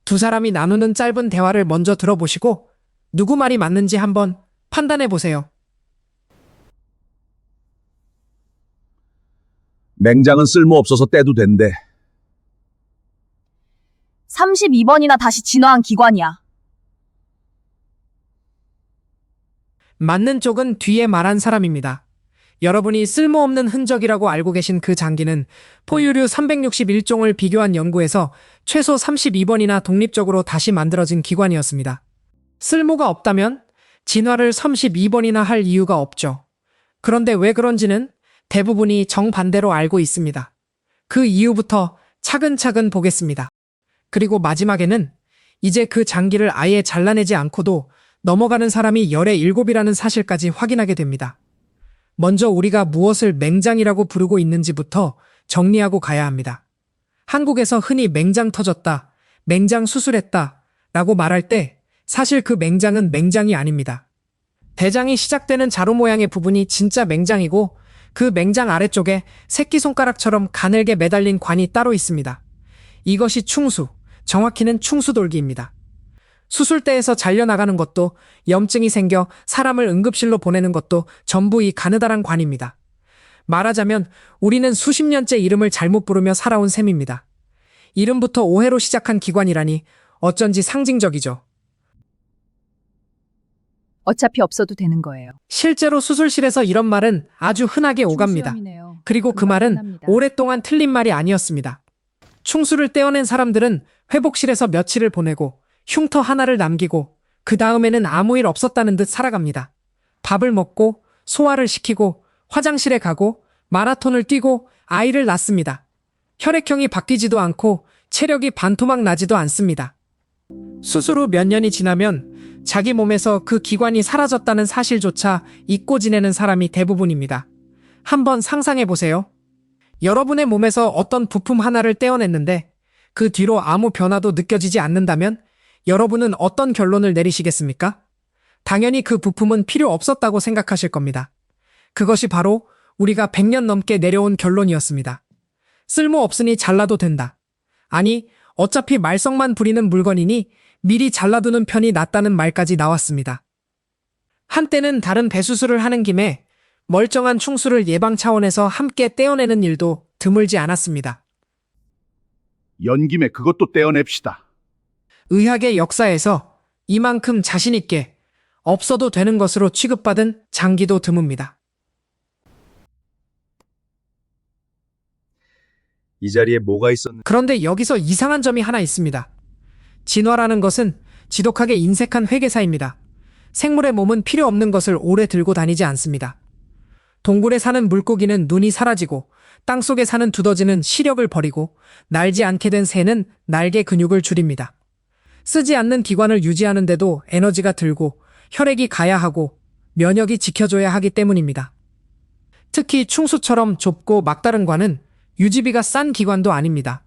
두 사람이 나누는 짧은 대화를 먼저 들어보시고 누구 말이 맞는지 한번 판단해 보세요. 맹장은 쓸모없어서 떼도 된대. 32번이나 다시 진화한 기관이야. 맞는 쪽은 뒤에 말한 사람입니다. 여러분이 쓸모없는 흔적이라고 알고 계신 그 장기는 포유류 361종을 비교한 연구에서 최소 32번이나 독립적으로 다시 만들어진 기관이었습니다. 쓸모가 없다면 진화를 32번이나 할 이유가 없죠. 그런데 왜 그런지는 대부분이 정반대로 알고 있습니다. 그 이유부터 차근차근 보겠습니다. 그리고 마지막에는 이제 그 장기를 아예 잘라내지 않고도 넘어가는 사람이 열의 7이라는 사실까지 확인하게 됩니다. 먼저 우리가 무엇을 맹장이라고 부르고 있는지부터 정리하고 가야 합니다. 한국에서 흔히 맹장 터졌다, 맹장 수술했다 라고 말할 때 사실 그 맹장은 맹장이 아닙니다. 대장이 시작되는 자루 모양의 부분이 진짜 맹장이고 그 맹장 아래쪽에 새끼손가락처럼 가늘게 매달린 관이 따로 있습니다. 이것이 충수, 정확히는 충수돌기입니다. 수술대에서 잘려나가는 것도 염증이 생겨 사람을 응급실로 보내는 것도 전부 이 가느다란 관입니다. 말하자면 우리는 수십 년째 이름을 잘못 부르며 살아온 셈입니다. 이름부터 오해로 시작한 기관이라니 어쩐지 상징적이죠. 어차피 없어도 되는 거예요. 실제로 수술실에서 이런 말은 아주 흔하게 오갑니다. 충수염이네요. 그리고 그 금방 말은 끝납니다. 오랫동안 틀린 말이 아니었습니다. 충수를 떼어낸 사람들은 회복실에서 며칠을 보내고 흉터 하나를 남기고 그 다음에는 아무 일 없었다는 듯 살아갑니다. 밥을 먹고 소화를 시키고 화장실에 가고 마라톤을 뛰고 아이를 낳습니다. 혈액형이 바뀌지도 않고 체력이 반토막 나지도 않습니다. 수술 후 몇 년이 지나면 자기 몸에서 그 기관이 사라졌다는 사실조차 잊고 지내는 사람이 대부분입니다. 한번 상상해 보세요. 여러분의 몸에서 어떤 부품 하나를 떼어냈는데 그 뒤로 아무 변화도 느껴지지 않는다면 여러분은 어떤 결론을 내리시겠습니까? 당연히 그 부품은 필요 없었다고 생각하실 겁니다. 그것이 바로 우리가 100년 넘게 내려온 결론이었습니다. 쓸모없으니 잘라도 된다. 아니, 어차피 말썽만 부리는 물건이니 미리 잘라두는 편이 낫다는 말까지 나왔습니다. 한때는 다른 배수술을 하는 김에 멀쩡한 충수를 예방 차원에서 함께 떼어내는 일도 드물지 않았습니다. 연 김에 그것도 떼어냅시다. 의학의 역사에서 이만큼 자신있게 없어도 되는 것으로 취급받은 장기도 드뭅니다. 이 자리에 뭐가 있었는지. 그런데 여기서 이상한 점이 하나 있습니다. 진화라는 것은 지독하게 인색한 회계사입니다. 생물의 몸은 필요 없는 것을 오래 들고 다니지 않습니다. 동굴에 사는 물고기는 눈이 사라지고 땅속에 사는 두더지는 시력을 버리고 날지 않게 된 새는 날개 근육을 줄입니다. 쓰지 않는 기관을 유지하는데도 에너지가 들고 혈액이 가야 하고 면역이 지켜줘야 하기 때문입니다. 특히 충수처럼 좁고 막다른 관은 유지비가 싼 기관도 아닙니다.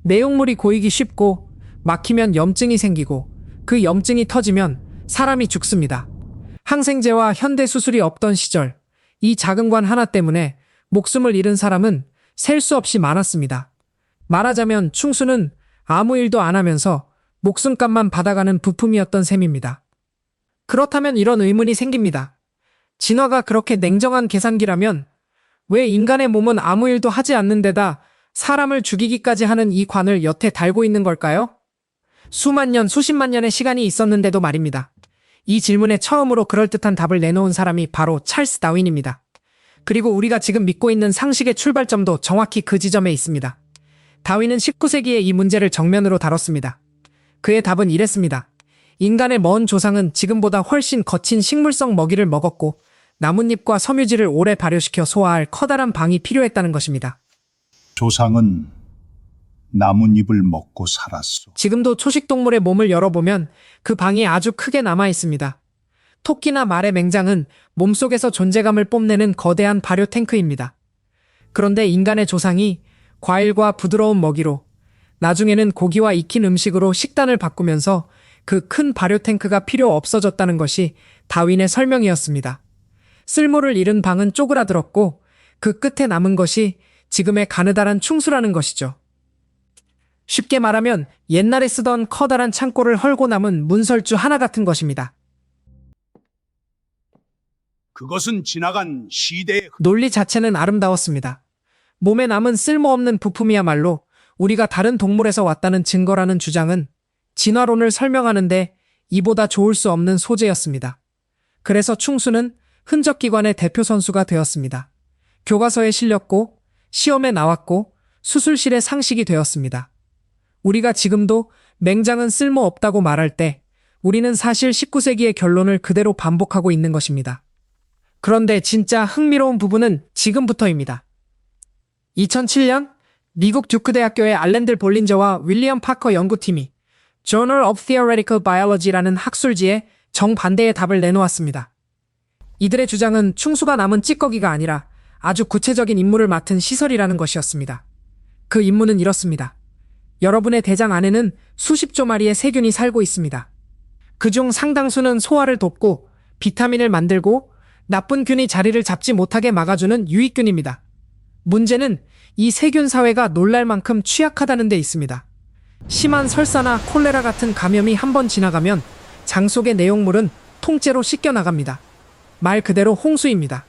내용물이 고이기 쉽고 막히면 염증이 생기고 그 염증이 터지면 사람이 죽습니다. 항생제와 현대 수술이 없던 시절 이 작은 관 하나 때문에 목숨을 잃은 사람은 셀 수 없이 많았습니다. 말하자면 충수는 아무 일도 안 하면서 목숨값만 받아가는 부품이었던 셈입니다. 그렇다면 이런 의문이 생깁니다. 진화가 그렇게 냉정한 계산기라면 왜 인간의 몸은 아무 일도 하지 않는 데다 사람을 죽이기까지 하는 이 관을 여태 달고 있는 걸까요? 수만 년, 수십만 년의 시간이 있었는데도 말입니다. 이 질문에 처음으로 그럴듯한 답을 내놓은 사람이 바로 찰스 다윈입니다. 그리고 우리가 지금 믿고 있는 상식의 출발점도 정확히 그 지점에 있습니다. 다윈은 19세기에 이 문제를 정면으로 다뤘습니다. 그의 답은 이랬습니다. 인간의 먼 조상은 지금보다 훨씬 거친 식물성 먹이를 먹었고 나뭇잎과 섬유질을 오래 발효시켜 소화할 커다란 방이 필요했다는 것입니다. 조상은 나뭇잎을 먹고 살았소. 지금도 초식동물의 몸을 열어보면 그 방이 아주 크게 남아 있습니다. 토끼나 말의 맹장은 몸속에서 존재감을 뽐내는 거대한 발효 탱크입니다. 그런데 인간의 조상이 과일과 부드러운 먹이로 나중에는 고기와 익힌 음식으로 식단을 바꾸면서 그 큰 발효 탱크가 필요 없어졌다는 것이 다윈의 설명이었습니다. 쓸모를 잃은 방은 쪼그라들었고 그 끝에 남은 것이 지금의 가느다란 충수라는 것이죠. 쉽게 말하면 옛날에 쓰던 커다란 창고를 헐고 남은 문설주 하나 같은 것입니다. 그것은 지나간 시대의 논리 자체는 아름다웠습니다. 몸에 남은 쓸모없는 부품이야말로 우리가 다른 동물에서 왔다는 증거라는 주장은 진화론을 설명하는데 이보다 좋을 수 없는 소재였습니다. 그래서 충수는 흔적기관의 대표 선수가 되었습니다. 교과서에 실렸고 시험에 나왔고 수술실의 상식이 되었습니다. 우리가 지금도 맹장은 쓸모없다고 말할 때 우리는 사실 19세기의 결론을 그대로 반복하고 있는 것입니다. 그런데 진짜 흥미로운 부분은 지금부터입니다. 2007년 미국 듀크 대학교의 알랜드 볼린저와 윌리엄 파커 연구팀이 Journal of Theoretical Biology라는 학술지에 정반대의 답을 내놓았습니다. 이들의 주장은 충수가 남은 찌꺼기가 아니라 아주 구체적인 임무를 맡은 시설이라는 것이었습니다. 그 임무는 이렇습니다. 여러분의 대장 안에는 수십조 마리의 세균이 살고 있습니다. 그중 상당수는 소화를 돕고 비타민을 만들고 나쁜 균이 자리를 잡지 못하게 막아주는 유익균입니다. 문제는 이 세균 사회가 놀랄 만큼 취약하다는 데 있습니다. 심한 설사나 콜레라 같은 감염이 한번 지나가면 장 속의 내용물은 통째로 씻겨나갑니다. 말 그대로 홍수입니다.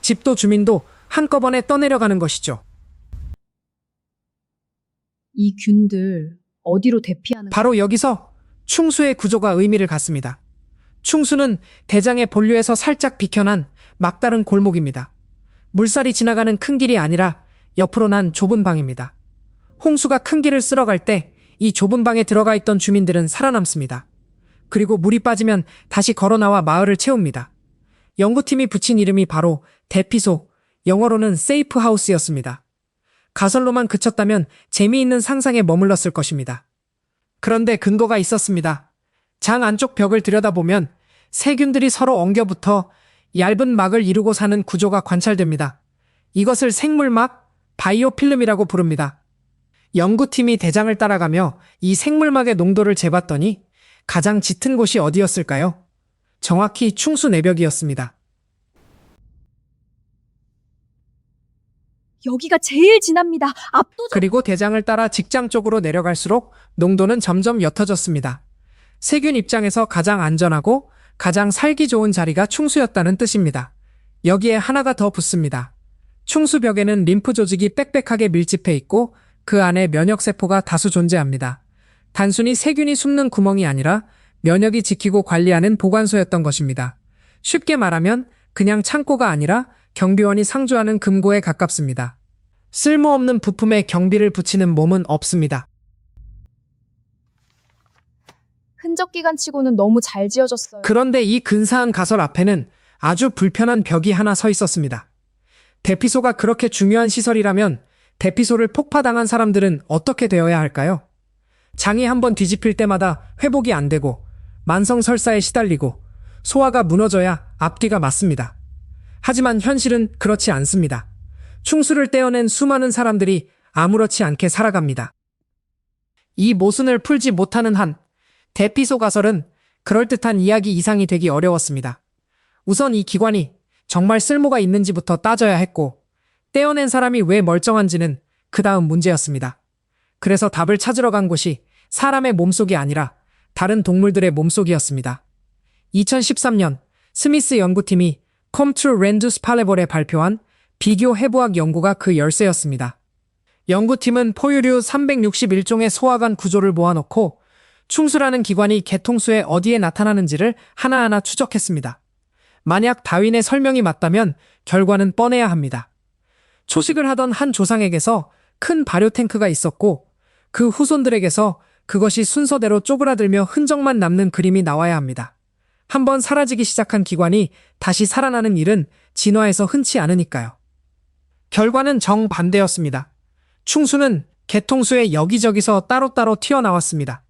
집도 주민도 한꺼번에 떠내려가는 것이죠. 이 균들 어디로 대피하는 바로 여기서 충수의 구조가 의미를 갖습니다. 충수는 대장의 본류에서 살짝 비켜난 막다른 골목입니다. 물살이 지나가는 큰 길이 아니라 옆으로 난 좁은 방입니다. 홍수가 큰 길을 쓸어갈 때 이 좁은 방에 들어가 있던 주민들은 살아남습니다. 그리고 물이 빠지면 다시 걸어나와 마을을 채웁니다. 연구팀이 붙인 이름이 바로 대피소, 영어로는 세이프 하우스였습니다. 가설로만 그쳤다면 재미있는 상상에 머물렀을 것입니다. 그런데 근거가 있었습니다. 장 안쪽 벽을 들여다보면 세균들이 서로 엉겨붙어 얇은 막을 이루고 사는 구조가 관찰됩니다. 이것을 생물막, 바이오필름이라고 부릅니다. 연구팀이 대장을 따라가며 이 생물막의 농도를 재봤더니 가장 짙은 곳이 어디였을까요? 정확히 충수 내벽이었습니다. 여기가 제일 진합니다. 압도적. 그리고 대장을 따라 직장 쪽으로 내려갈수록 농도는 점점 옅어졌습니다. 세균 입장에서 가장 안전하고 가장 살기 좋은 자리가 충수였다는 뜻입니다. 여기에 하나가 더 붙습니다. 충수벽에는 림프 조직이 빽빽하게 밀집해 있고 그 안에 면역세포가 다수 존재합니다. 단순히 세균이 숨는 구멍이 아니라 면역이 지키고 관리하는 보관소였던 것입니다. 쉽게 말하면 그냥 창고가 아니라 경비원이 상주하는 금고에 가깝습니다. 쓸모없는 부품에 경비를 붙이는 몸은 없습니다. 흔적기관치고는 너무 잘 지어졌어요. 그런데 이 근사한 가설 앞에는 아주 불편한 벽이 하나 서 있었습니다. 대피소가 그렇게 중요한 시설이라면 대피소를 폭파당한 사람들은 어떻게 되어야 할까요? 장이 한번 뒤집힐 때마다 회복이 안 되고 만성설사에 시달리고 소화가 무너져야 앞뒤가 맞습니다. 하지만 현실은 그렇지 않습니다. 충수를 떼어낸 수많은 사람들이 아무렇지 않게 살아갑니다. 이 모순을 풀지 못하는 한 대피소 가설은 그럴듯한 이야기 이상이 되기 어려웠습니다. 우선 이 기관이 정말 쓸모가 있는지부터 따져야 했고 떼어낸 사람이 왜 멀쩡한지는 그 다음 문제였습니다. 그래서 답을 찾으러 간 곳이 사람의 몸속이 아니라 다른 동물들의 몸속이었습니다. 2013년 스미스 연구팀이 컴투 렌두스 팔레볼에 발표한 비교 해부학 연구가 그 열쇠였습니다. 연구팀은 포유류 361종의 소화관 구조를 모아놓고 충수라는 기관이 개통수에 어디에 나타나는지를 하나하나 추적했습니다. 만약 다윈의 설명이 맞다면 결과는 뻔해야 합니다. 초식을 하던 한 조상에게서 큰 발효 탱크가 있었고 그 후손들에게서 그것이 순서대로 쪼그라들며 흔적만 남는 그림이 나와야 합니다. 한번 사라지기 시작한 기관이 다시 살아나는 일은 진화에서 흔치 않으니까요. 결과는 정반대였습니다. 충수는 개통수의 여기저기서 따로따로 튀어나왔습니다.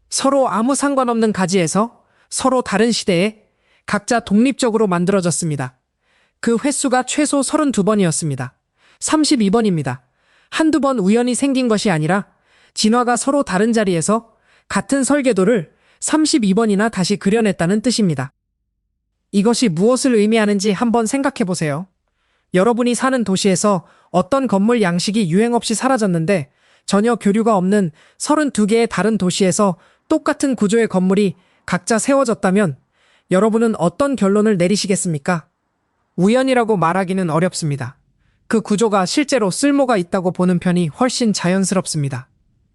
서로 아무 상관없는 가지에서 서로 다른 시대에 각자 독립적으로 만들어졌습니다. 그 횟수가 최소 32번이었습니다. 32번입니다. 한두 번 우연히 생긴 것이 아니라 진화가 서로 다른 자리에서 같은 설계도를 32번이나 다시 그려냈다는 뜻입니다. 이것이 무엇을 의미하는지 한번 생각해 보세요. 여러분이 사는 도시에서 어떤 건물 양식이 유행 없이 사라졌는데 전혀 교류가 없는 32개의 다른 도시에서 똑같은 구조의 건물이 각자 세워졌다면 여러분은 어떤 결론을 내리시겠습니까? 우연이라고 말하기는 어렵습니다. 그 구조가 실제로 쓸모가 있다고 보는 편이 훨씬 자연스럽습니다.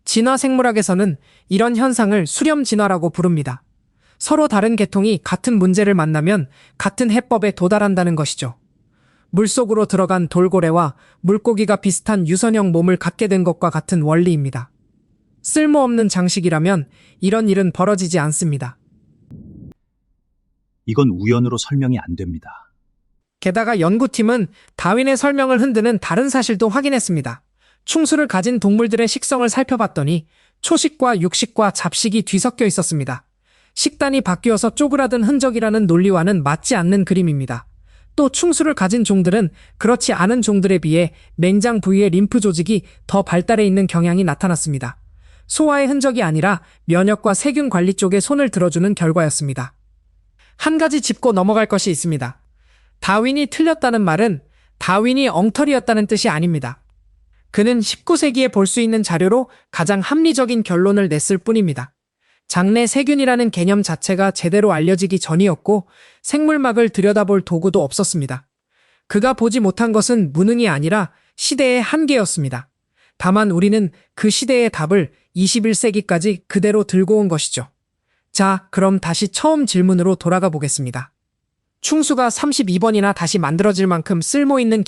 진화 생물학에서는 이런 현상을 수렴 진화라고 부릅니다. 서로 다른 계통이 같은 문제를 만나면 같은 해법에 도달한다는 것이죠. 물속으로 들어간 돌고래와 물고기가 비슷한 유선형 몸을 갖게 된 것과 같은 원리입니다. 쓸모없는 장식이라면 이런 일은 벌어지지 않습니다. 이건 우연으로 설명이 안 됩니다. 게다가 연구팀은 다윈의 설명을 흔드는 다른 사실도 확인했습니다. 충수를 가진 동물들의 식성을 살펴봤더니 초식과 육식과 잡식이 뒤섞여 있었습니다. 식단이 바뀌어서 쪼그라든 흔적이라는 논리와는 맞지 않는 그림입니다. 또 충수를 가진 종들은 그렇지 않은 종들에 비해 맹장 부위의 림프 조직이 더 발달해 있는 경향이 나타났습니다. 소화의 흔적이 아니라 면역과 세균 관리 쪽에 손을 들어주는 결과였습니다. 한 가지 짚고 넘어갈 것이 있습니다. 다윈이 틀렸다는 말은 다윈이 엉터리였다는 뜻이 아닙니다. 그는 19세기에 볼 수 있는 자료로 가장 합리적인 결론을 냈을 뿐입니다. 장내 세균이라는 개념 자체가 제대로 알려지기 전이었고 생물학을 들여다볼 도구도 없었습니다. 그가 보지 못한 것은 무능이 아니라 시대의 한계였습니다. 다만 우리는 그 시대의 답을 21세기까지 그대로 들고 온 것이죠. 자, 그럼 다시 처음 질문으로 돌아가 보겠습니다. 충수가 32번이나 다시 만들어질 만큼 쓸모있는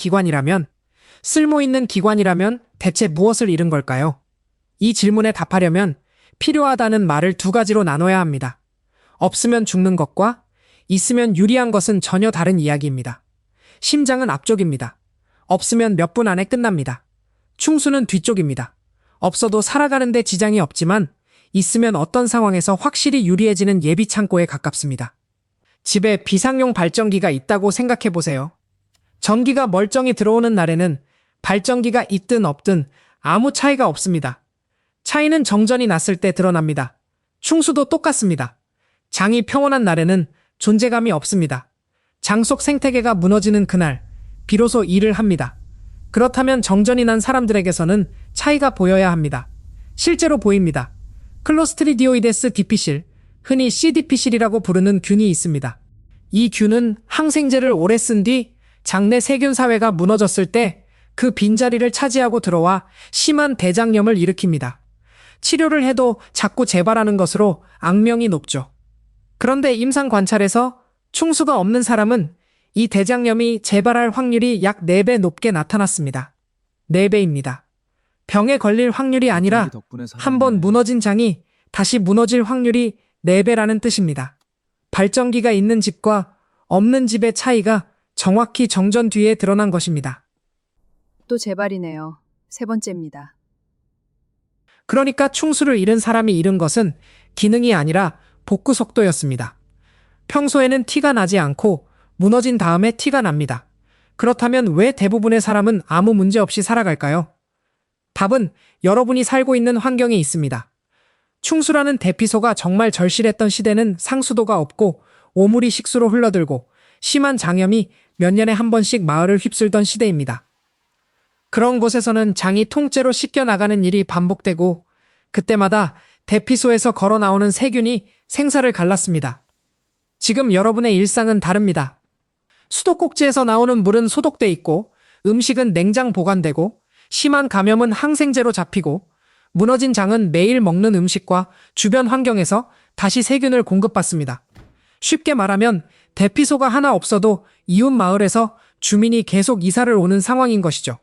기관이라면 대체 무엇을 잃은 걸까요? 이 질문에 답하려면 필요하다는 말을 두 가지로 나눠야 합니다. 없으면 죽는 것과 있으면 유리한 것은 전혀 다른 이야기입니다. 심장은 앞쪽입니다. 없으면 몇 분 안에 끝납니다. 충수는 뒤쪽입니다. 없어도 살아가는데 지장이 없지만 있으면 어떤 상황에서 확실히 유리해지는 예비 창고에 가깝습니다. 집에 비상용 발전기가 있다고 생각해 보세요. 전기가 멀쩡히 들어오는 날에는 발전기가 있든 없든 아무 차이가 없습니다. 차이는 정전이 났을 때 드러납니다. 충수도 똑같습니다. 장이 평온한 날에는 존재감이 없습니다. 장 속 생태계가 무너지는 그날, 비로소 일을 합니다. 그렇다면 정전이 난 사람들에게서는 차이가 보여야 합니다. 실제로 보입니다. 클로스트리디오이데스 디피실, 흔히 CDP실이라고 부르는 균이 있습니다. 이 균은 항생제를 오래 쓴 뒤 장내 세균 사회가 무너졌을 때 그 빈자리를 차지하고 들어와 심한 대장염을 일으킵니다. 치료를 해도 자꾸 재발하는 것으로 악명이 높죠. 그런데 임상 관찰에서 충수가 없는 사람은 이 대장염이 재발할 확률이 약 4배 높게 나타났습니다. 4배입니다. 병에 걸릴 확률이 아니라 한번 무너진 장이 다시 무너질 확률이 4배라는 뜻입니다. 발전기가 있는 집과 없는 집의 차이가 정확히 정전 뒤에 드러난 것입니다. 또 재발이네요. 세 번째입니다. 그러니까 충수를 잃은 사람이 잃은 것은 기능이 아니라 복구 속도였습니다. 평소에는 티가 나지 않고 무너진 다음에 티가 납니다. 그렇다면 왜 대부분의 사람은 아무 문제 없이 살아갈까요? 답은 여러분이 살고 있는 환경에 있습니다. 충수라는 대피소가 정말 절실했던 시대는 상수도가 없고 오물이 식수로 흘러들고 심한 장염이 몇 년에 한 번씩 마을을 휩쓸던 시대입니다. 그런 곳에서는 장이 통째로 씻겨나가는 일이 반복되고 그때마다 대피소에서 걸어 나오는 세균이 생사를 갈랐습니다. 지금 여러분의 일상은 다릅니다. 수도꼭지에서 나오는 물은 소독돼 있고 음식은 냉장 보관되고 심한 감염은 항생제로 잡히고 무너진 장은 매일 먹는 음식과 주변 환경에서 다시 세균을 공급받습니다. 쉽게 말하면 대피소가 하나 없어도 이웃 마을에서 주민이 계속 이사를 오는 상황인 것이죠.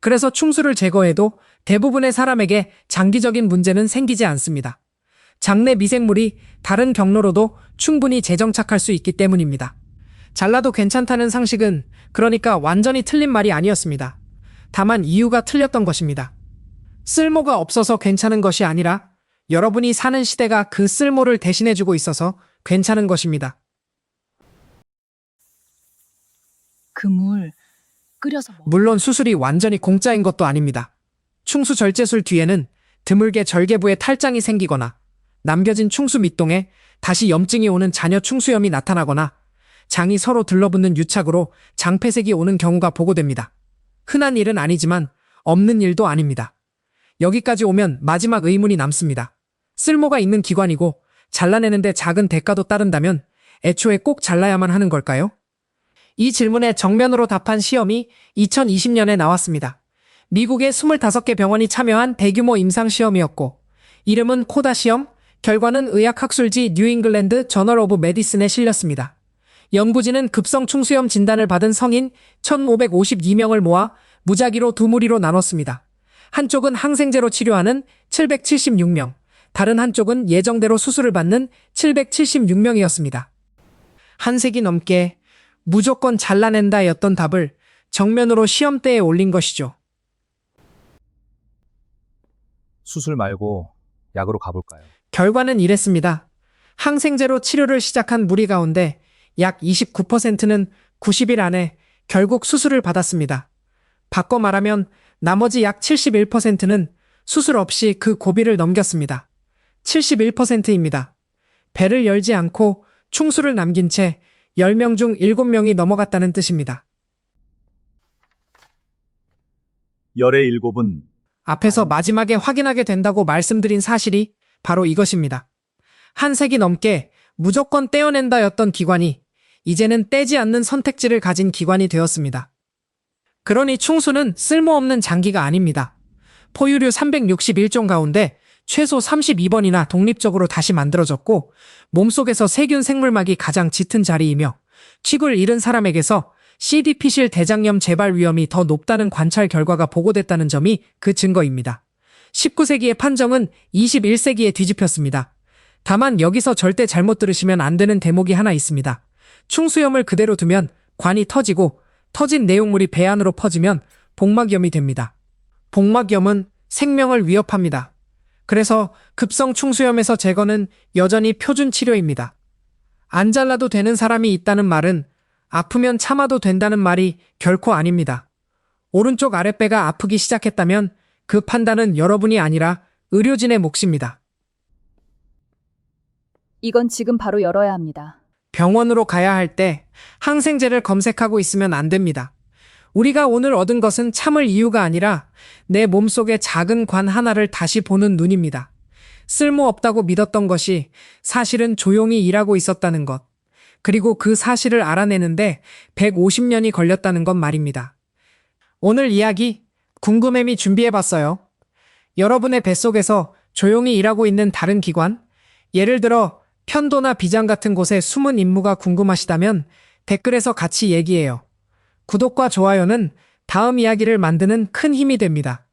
그래서 충수를 제거해도 대부분의 사람에게 장기적인 문제는 생기지 않습니다. 장내 미생물이 다른 경로로도 충분히 재정착할 수 있기 때문입니다. 잘라도 괜찮다는 상식은 그러니까 완전히 틀린 말이 아니었습니다. 다만 이유가 틀렸던 것입니다. 쓸모가 없어서 괜찮은 것이 아니라 여러분이 사는 시대가 그 쓸모를 대신해주고 있어서 괜찮은 것입니다. 그 물 끓여서 물론 수술이 완전히 공짜인 것도 아닙니다. 충수 절제술 뒤에는 드물게 절개부에 탈장이 생기거나 남겨진 충수 밑동에 다시 염증이 오는 잔여 충수염이 나타나거나 장이 서로 들러붙는 유착으로 장폐색이 오는 경우가 보고됩니다. 흔한 일은 아니지만 없는 일도 아닙니다. 여기까지 오면 마지막 의문이 남습니다. 쓸모가 있는 기관이고 잘라내는데 작은 대가도 따른다면 애초에 꼭 잘라야만 하는 걸까요? 이 질문에 정면으로 답한 시험이 2020년에 나왔습니다. 미국의 25개 병원이 참여한 대규모 임상시험이었고 이름은 코다 시험, 결과는 의학학술지 뉴잉글랜드 저널 오브 메디슨에 실렸습니다. 연구진은 급성 충수염 진단을 받은 성인 1,552명을 모아 무작위로 두 무리로 나눴습니다. 한쪽은 항생제로 치료하는 776명, 다른 한쪽은 예정대로 수술을 받는 776명이었습니다. 한 세기 넘게 무조건 잘라낸다였던 답을 정면으로 시험대에 올린 것이죠. 수술 말고 약으로 가볼까요? 결과는 이랬습니다. 항생제로 치료를 시작한 무리 가운데 약 29%는 90일 안에 결국 수술을 받았습니다. 바꿔 말하면 나머지 약 71%는 수술 없이 그 고비를 넘겼습니다. 71%입니다. 배를 열지 않고 충수를 남긴 채 10명 중 7명이 넘어갔다는 뜻입니다. 열의 7은 앞에서 마지막에 확인하게 된다고 말씀드린 사실이 바로 이것입니다. 한 세기 넘게 무조건 떼어낸다였던 기관이 이제는 떼지 않는 선택지를 가진 기관이 되었습니다. 그러니 충수는 쓸모없는 장기가 아닙니다. 포유류 361종 가운데 최소 32번이나 독립적으로 다시 만들어졌고 몸속에서 세균 생물막이 가장 짙은 자리이며 킥을 잃은 사람에게서 CD피실 대장염 재발 위험이 더 높다는 관찰 결과가 보고됐다는 점이 그 증거입니다. 19세기의 판정은 21세기에 뒤집혔습니다. 다만 여기서 절대 잘못 들으시면 안 되는 대목이 하나 있습니다. 충수염을 그대로 두면 관이 터지고 터진 내용물이 배 안으로 퍼지면 복막염이 됩니다. 복막염은 생명을 위협합니다. 그래서 급성 충수염에서 제거는 여전히 표준 치료입니다. 안 잘라도 되는 사람이 있다는 말은 아프면 참아도 된다는 말이 결코 아닙니다. 오른쪽 아랫배가 아프기 시작했다면 그 판단은 여러분이 아니라 의료진의 몫입니다. 이건 지금 바로 열어야 합니다. 병원으로 가야 할 때 항생제를 검색하고 있으면 안 됩니다. 우리가 오늘 얻은 것은 참을 이유가 아니라 내 몸속의 작은 관 하나를 다시 보는 눈입니다. 쓸모없다고 믿었던 것이 사실은 조용히 일하고 있었다는 것. 그리고 그 사실을 알아내는데 150년이 걸렸다는 것 말입니다. 오늘 이야기 궁금해미 준비해봤어요. 여러분의 뱃속에서 조용히 일하고 있는 다른 기관, 예를 들어 편도나 비장 같은 곳의 숨은 임무가 궁금하시다면 댓글에서 같이 얘기해요. 구독과 좋아요는 다음 이야기를 만드는 큰 힘이 됩니다.